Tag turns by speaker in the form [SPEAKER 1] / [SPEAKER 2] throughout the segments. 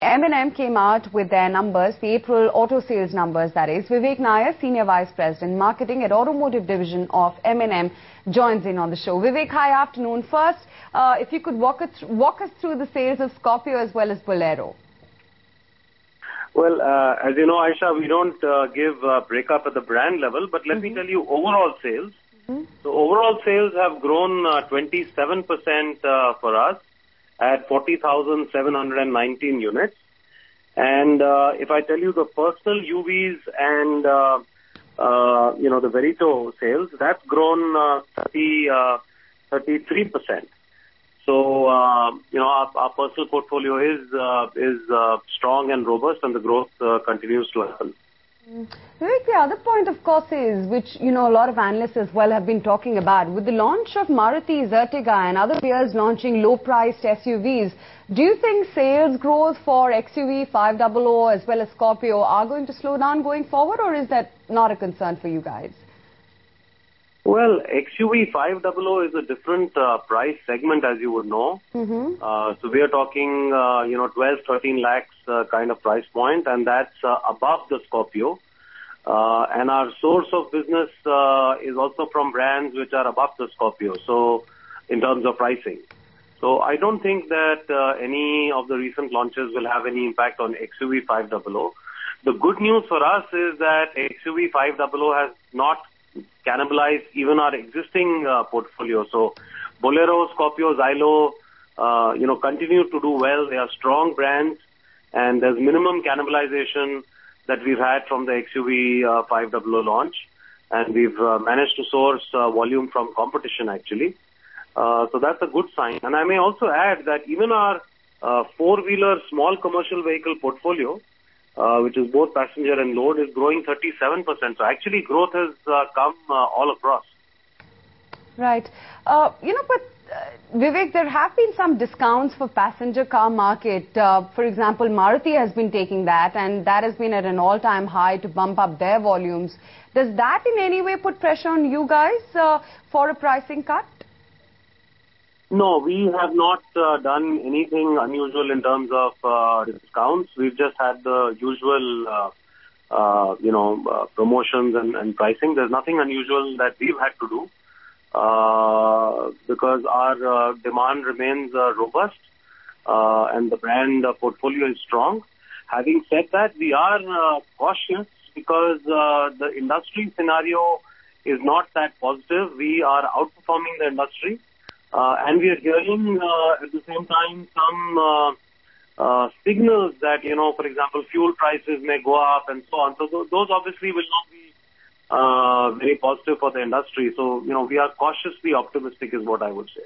[SPEAKER 1] M&M came out with their numbers, the April auto sales numbers, that is. Vivek Nair, Senior Vice President, Marketing at Automotive Division of M&M, joins in on the show. Vivek, hi, afternoon. First, if you could walk us through the sales of Scorpio as well as Bolero.
[SPEAKER 2] Well, as you know, Aisha, we don't give a breakup at the brand level, but let me tell you overall sales. So overall sales have grown 27% for us at 40,719 units. And if I tell you the personal UVs and, the Verito sales, that's grown 33%. So, our personal portfolio is strong and robust, and the growth continues to happen.
[SPEAKER 1] Vivek, the other point, of course, is, which, a lot of analysts as well have been talking about, with the launch of Maruti Ertiga and other peers launching low-priced SUVs, do you think sales growth for XUV 500 as well as Scorpio are going to slow down going forward, or is that not a concern for you guys?
[SPEAKER 2] Well, XUV 500 is a different price segment, as you would know. So we are talking, 12, 13 lakhs kind of price point, and that's above the Scorpio. And our source of business is also from brands which are above the Scorpio, so in terms of pricing. So I don't think that any of the recent launches will have any impact on XUV 500. The good news for us is that XUV 500 has not cannibalize even our existing portfolio. So Bolero, Scorpio, Xylo, continue to do well. They are strong brands, and there's minimum cannibalization that we've had from the XUV 500 launch, and we've managed to source volume from competition actually. So that's a good sign. And I may also add that even our four-wheeler small commercial vehicle portfolio, which is both passenger and load, is growing 37%. So actually growth has come all across.
[SPEAKER 1] Right. But Vivek, there have been some discounts for passenger car market. For example, Maruti has been taking that, and that has been at an all-time high to bump up their volumes. Does that in any way put pressure on you guys for a pricing cut?
[SPEAKER 2] No, we have not done anything unusual in terms of discounts. We've just had the usual, promotions and pricing. There's nothing unusual that we've had to do because our demand remains robust and the brand portfolio is strong. Having said that, we are cautious because the industry scenario is not that positive. We are outperforming the industry. And we are hearing at the same time some signals that, for example, fuel prices may go up and so on. So those obviously will not be very positive for the industry. So, we are cautiously optimistic is what I would say.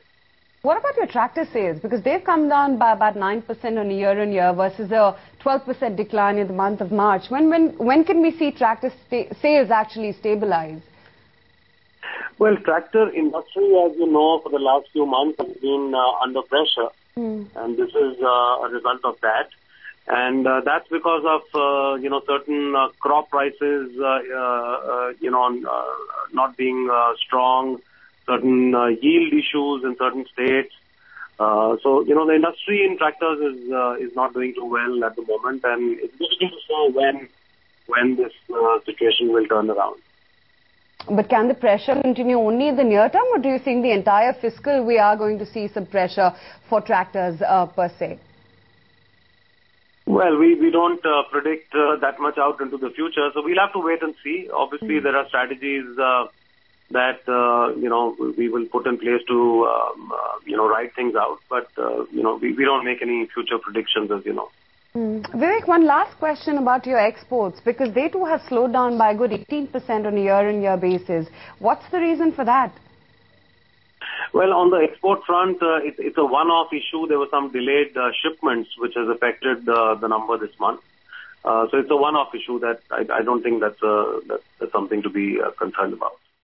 [SPEAKER 1] What about your tractor sales? Because they've come down by about 9% on year-on-year versus a 12% decline in the month of March. When can we see tractor sales actually stabilize?
[SPEAKER 2] Well, tractor industry, as you know, for the last few months has been under pressure, and this is a result of that. And that's because of, certain crop prices, not being strong, certain yield issues in certain states. So, the industry in tractors is not doing too well at the moment, and it's difficult to say when this situation will turn around.
[SPEAKER 1] But can the pressure continue only in the near term, or do you think the entire fiscal we are going to see some pressure for tractors per se?
[SPEAKER 2] Well, we don't predict that much out into the future, so we'll have to wait and see. Obviously, there are strategies that, we will put in place to, ride things out. But, we don't make any future predictions, as you know.
[SPEAKER 1] Vivek, one last question about your exports, because they too have slowed down by a good 18% on a year-on-year basis. What's the reason for that?
[SPEAKER 2] Well, on the export front, it's a one-off issue. There were some delayed shipments which has affected the number this month. So it's a one-off issue that I don't think that's something to be concerned about.